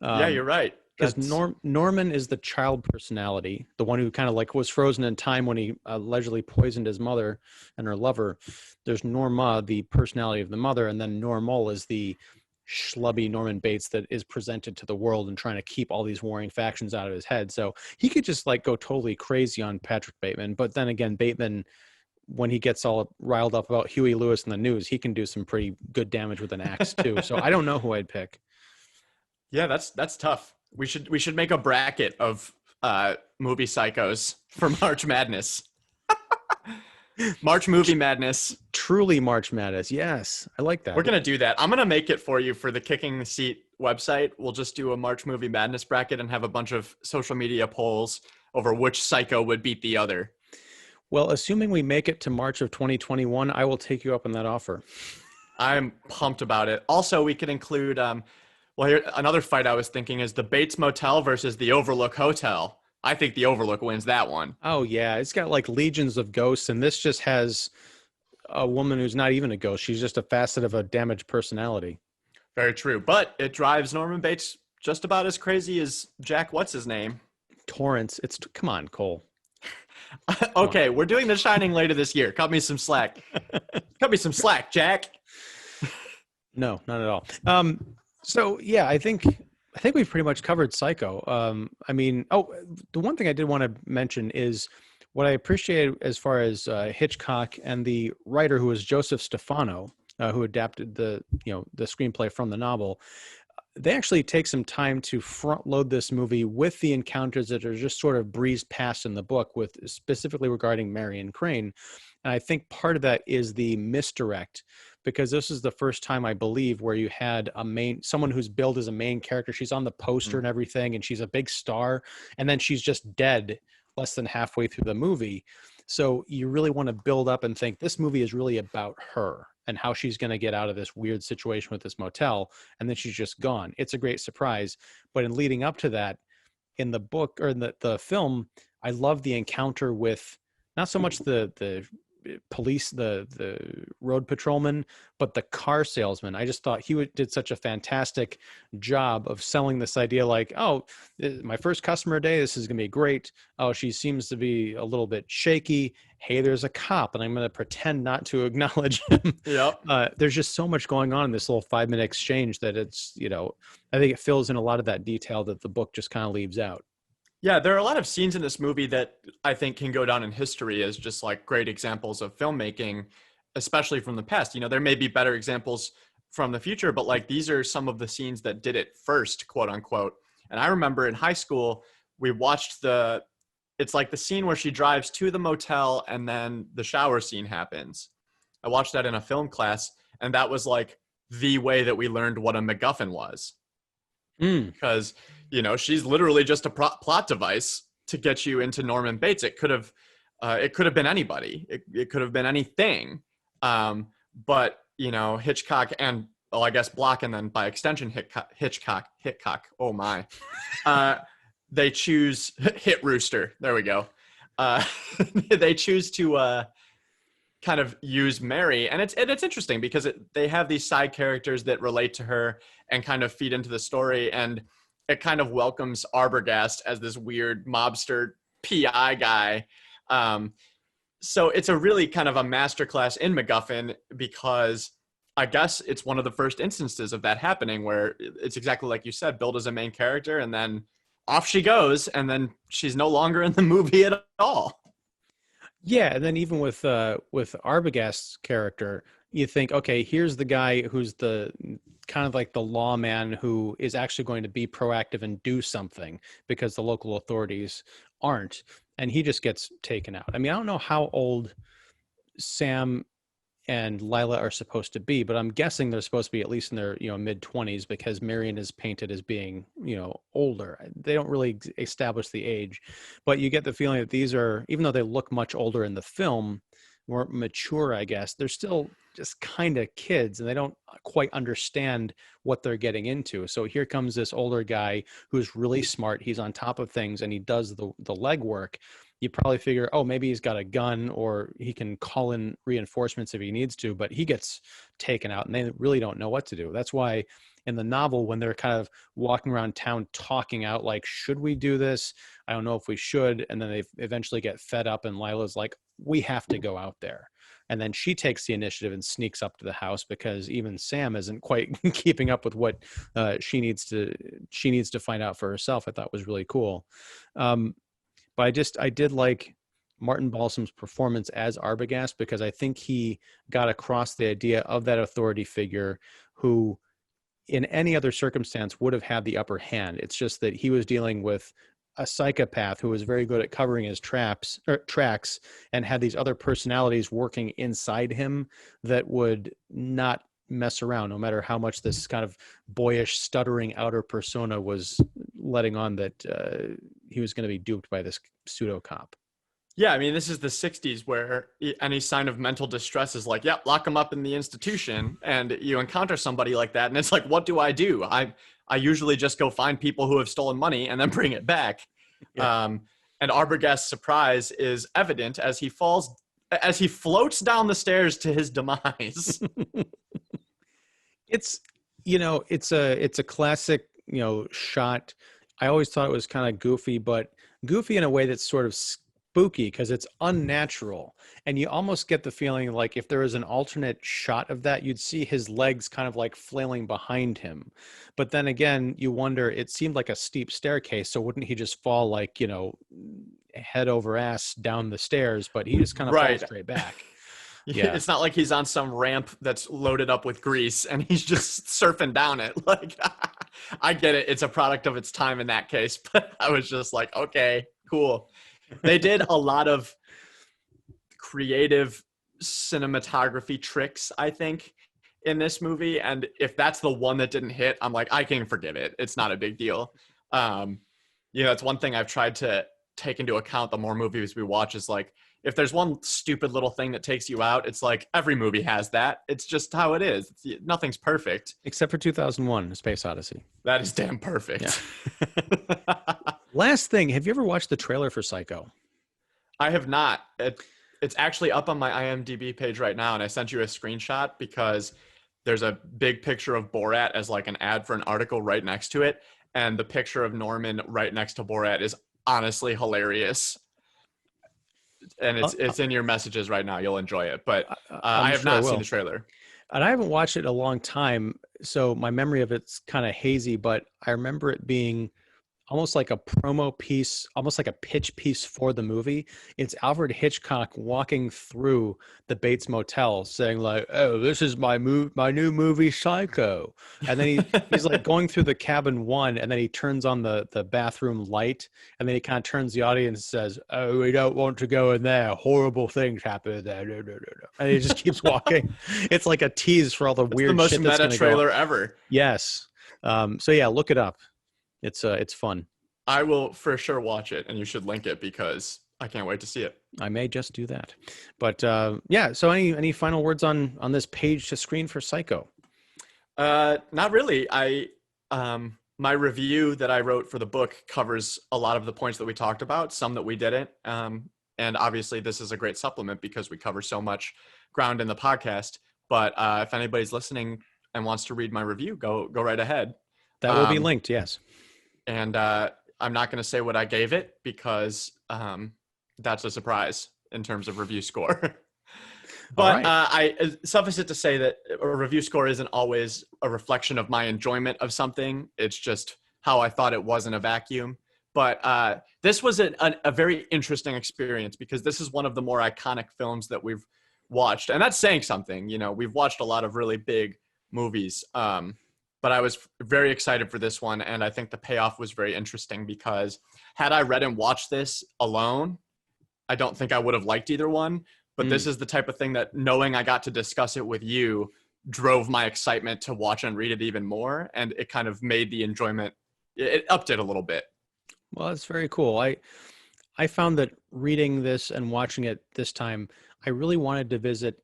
Yeah, you're right. Because Norman is the child personality, the one who kind of like was frozen in time when he allegedly poisoned his mother and her lover. There's Norma, the personality of the mother, and then Normal is the schlubby Norman Bates that is presented to the world and trying to keep all these warring factions out of his head. So he could just like go totally crazy on Patrick Bateman. But then again, Bateman, when he gets all riled up about Huey Lewis in the news, he can do some pretty good damage with an axe too. So I don't know who I'd pick. Yeah, that's tough. We should make a bracket of movie psychos for March Madness. March Movie Madness. Truly March Madness. Yes, I like that. We're going to do that. I'm going to make it for you for the Kicking the Seat website. We'll just do a March Movie Madness bracket and have a bunch of social media polls over which psycho would beat the other. Well, assuming we make it to March of 2021, I will take you up on that offer. I'm pumped about it. Also, we could include, well, here, another fight I was thinking is the Bates Motel versus the Overlook Hotel. I think the Overlook wins that one. Oh, yeah. It's got like legions of ghosts, and this just has a woman who's not even a ghost. She's just a facet of a damaged personality. Very true. But it drives Norman Bates just about as crazy as Jack, what's his name? Torrance. Come on, Cole. Okay, we're doing The Shining later this year. Cut me some slack. Cut me some slack, Jack. No, not at all. So, yeah, I think we've pretty much covered Psycho. I mean, the one thing I did want to mention is what I appreciate as far as Hitchcock and the writer who was Joseph Stefano, who adapted the screenplay from the novel. They actually take some time to front load this movie with the encounters that are just sort of breezed past in the book, with specifically regarding Marion Crane. And I think part of that is the misdirect, because this is the first time, I believe, where you had someone who's billed as a main character. She's on the poster and everything, and she's a big star, and then she's just dead less than halfway through the movie. So you really want to build up and think this movie is really about her and how she's going to get out of this weird situation with this motel, and then she's just gone. It's a great surprise. But in leading up to that, in the book or in the film, I love the encounter with not so much the police, the road patrolman, but the car salesman. I just thought he did such a fantastic job of selling this idea like, oh, my first customer day, this is going to be great. Oh, she seems to be a little bit shaky. Hey, there's a cop, and I'm going to pretend not to acknowledge him. Yep. There's just so much going on in this little 5-minute exchange that it's, I think it fills in a lot of that detail that the book just kind of leaves out. Yeah, there are a lot of scenes in this movie that I think can go down in history as just like great examples of filmmaking, especially from the past. There may be better examples from the future, but like these are some of the scenes that did it first, quote unquote. And I remember in high school, we watched it's like the scene where she drives to the motel and then the shower scene happens. I watched that in a film class, and that was like the way that we learned what a MacGuffin was. Because, she's literally just a plot device to get you into Norman Bates. It could have been anybody. It could have been anything. But, Hitchcock and, well, I guess Bloch, and then by extension, Hitchcock. Oh my. They choose Hit Rooster. There we go. They choose to kind of use Mary, and it's interesting because they have these side characters that relate to her and kind of feed into the story, and it kind of welcomes Arbogast as this weird mobster PI guy. So it's a really kind of a masterclass in MacGuffin, because I guess it's one of the first instances of that happening, where it's exactly like you said, billed as a main character, and then off she goes, and then she's no longer in the movie at all. Yeah, and then even with Arbogast's character, you think, okay, here's the guy who's the kind of like the lawman who is actually going to be proactive and do something because the local authorities aren't, and he just gets taken out. I mean, I don't know how old Sam and Lila are supposed to be, but I'm guessing they're supposed to be at least in their mid-20s, because Marion is painted as being older. They don't really establish the age, but you get the feeling that these are, even though they look much older in the film, more mature, I guess, they're still just kind of kids, and they don't quite understand what they're getting into. So here comes this older guy who's really smart. He's on top of things, and he does the legwork. You probably figure, oh, maybe he's got a gun, or he can call in reinforcements if he needs to, but he gets taken out, and they really don't know what to do. That's why in the novel, when they're kind of walking around town talking out like, should we do this? I don't know if we should. And then they eventually get fed up, and Lila's like, we have to go out there. And then she takes the initiative and sneaks up to the house, because even Sam isn't quite keeping up with what she needs to find out for herself. I thought was really cool. But I did like Martin Balsam's performance as Arbogast, because I think he got across the idea of that authority figure who in any other circumstance would have had the upper hand. It's just that he was dealing with a psychopath who was very good at covering his tracks and had these other personalities working inside him that would not mess around, no matter how much this kind of boyish, stuttering outer persona was letting on that he was going to be duped by this pseudo cop. Yeah, I mean, this is the 60s, where any sign of mental distress is like, yep, lock them up in the institution. And you encounter somebody like that, and it's like, what do? I usually just go find people who have stolen money and then bring it back. Yeah. And Arbogast's surprise is evident as he floats down the stairs to his demise. It's a classic, shot. I always thought it was kind of goofy, but goofy in a way that's sort of spooky because it's unnatural. And you almost get the feeling like if there was an alternate shot of that, you'd see his legs kind of like flailing behind him. But then again, you wonder, it seemed like a steep staircase, so wouldn't he just fall like, head over ass down the stairs? But he just kind of falls straight back. Yeah. It's not like he's on some ramp that's loaded up with grease and he's just surfing down it. Like, I get it. It's a product of its time in that case, but I was just like, okay, cool. They did a lot of creative cinematography tricks, I think, in this movie. And if that's the one that didn't hit, I'm like, I can forgive it. It's not a big deal. It's one thing I've tried to take into account the more movies we watch is like, if there's one stupid little thing that takes you out, it's like every movie has that. It's just how it is. Nothing's perfect. Except for 2001, Space Odyssey. That is damn perfect. Yeah. Last thing, have you ever watched the trailer for Psycho? I have not. it's actually up on my IMDb page right now, and I sent you a screenshot because there's a big picture of Borat as like an ad for an article right next to it, and the picture of Norman right next to Borat is honestly hilarious. And it's in your messages right now. You'll enjoy it, but I I'm have sure I not seen will. the trailer. And I haven't watched it in a long time, so my memory of it's kind of hazy, but I remember it being almost like a promo piece, almost like a pitch piece for the movie. It's Alfred Hitchcock walking through the Bates Motel saying like, "Oh, this is my new movie Psycho." And then he's like going through the cabin one, and then he turns on the bathroom light, and then he kind of turns the audience and says, "Oh, we don't want to go in there. Horrible things happen there." No, no, no, no. And he just keeps walking. It's like a tease for all the It's weird the most shit that's meta going to go. trailer ever. Yes. So yeah, look it up. It's fun. I will for sure watch it, and you should link it because I can't wait to see it. I may just do that. But yeah, so any final words on this page to screen for Psycho? Not really. My review that I wrote for the book covers a lot of the points that we talked about, some that we didn't. And obviously this is a great supplement because we cover so much ground in the podcast. But if anybody's listening and wants to read my review, go right ahead. That will be linked, yes. And I'm not going to say what I gave it because that's a surprise in terms of review score. But I suffice it to say that a review score isn't always a reflection of my enjoyment of something. It's just how I thought it was in a vacuum. But this was a very interesting experience because this is one of the more iconic films that we've watched. And that's saying something. You know, we've watched a lot of really big movies. But I was very excited for this one. And I think the payoff was very interesting because had I read and watched this alone, I don't think I would have liked either one. But this is the type of thing that knowing I got to discuss it with you drove my excitement to watch and read it even more. And it kind of made the enjoyment, it upped it a little bit. Well, that's very cool. I found that reading this and watching it this time, I really wanted to visit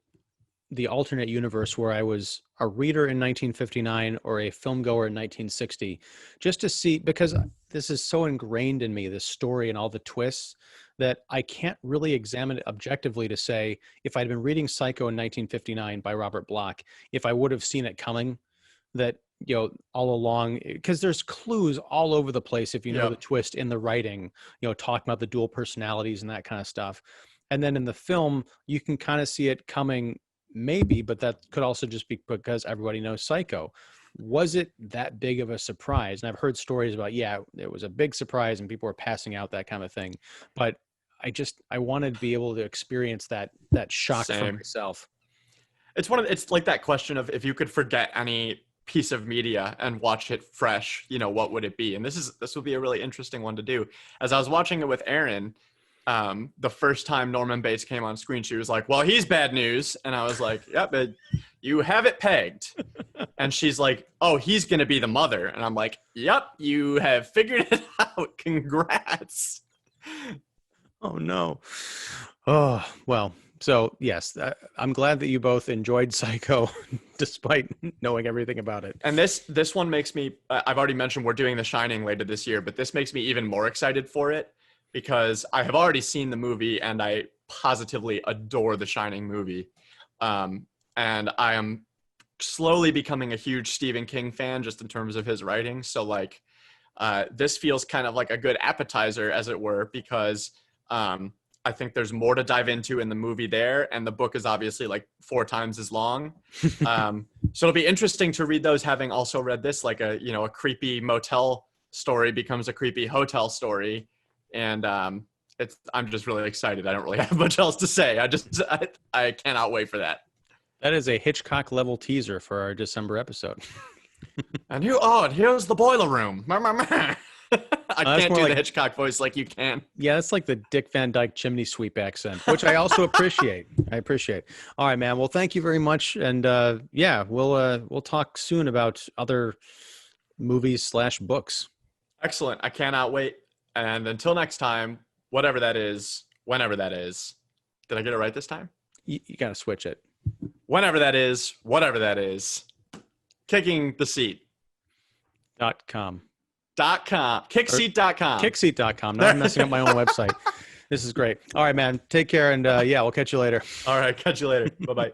the alternate universe where I was a reader in 1959 or a film goer in 1960, just to see, because this is so ingrained in me, this story and all the twists, that I can't really examine it objectively to say if I'd been reading Psycho in 1959 by Robert Bloch, if I would have seen it coming, that, you know, all along, because there's clues all over the place if you know the twist in the writing, you know, talking about the dual personalities and that kind of stuff. And then in the film, you can kind of see it coming maybe, but that could also just be because everybody knows Psycho. Was it that big of a surprise? And I've heard stories about, yeah, it was a big surprise and people were passing out, that kind of thing. But I wanted to be able to experience that shock for myself. It's like that question of if you could forget any piece of media and watch it fresh, you know, what would it be? And this would be a really interesting one to do. As I was watching it with Erin, the first time Norman Bates came on screen, she was like, "Well, he's bad news." And I was like, "Yep, but you have it pegged." And she's like, "Oh, he's going to be the mother." And I'm like, "Yep, you have figured it out. Congrats." Oh, no. Oh, well, so yes, I'm glad that you both enjoyed Psycho despite knowing everything about it. And this one makes me, I've already mentioned we're doing The Shining later this year, but this makes me even more excited for it because I have already seen the movie and I positively adore The Shining movie. And I am slowly becoming a huge Stephen King fan just in terms of his writing. So like, this feels kind of like a good appetizer, as it were, because I think there's more to dive into in the movie there, and the book is obviously like 4 times as long. So it'll be interesting to read those, having also read this, like a creepy motel story becomes a creepy hotel story, and I'm just really excited. I don't really have much else to say. I cannot wait for that. That is a Hitchcock level teaser for our December episode. And here's the boiler room. I can't do the Hitchcock voice like you can. Yeah, that's like the Dick Van Dyke chimney sweep accent, which I also appreciate. All right, man. Well, thank you very much. And yeah, we'll talk soon about other movies / books. Excellent. I cannot wait. And until next time, whatever that is, whenever that is. Did I get it right this time? You got to switch it. Whenever that is, whatever that is. Kicking the seat. .com. Kickseat.com. Kickseat.com. Now I'm messing up my own website. This is great. All right, man. Take care, and yeah, we'll catch you later. All right, catch you later. Bye bye.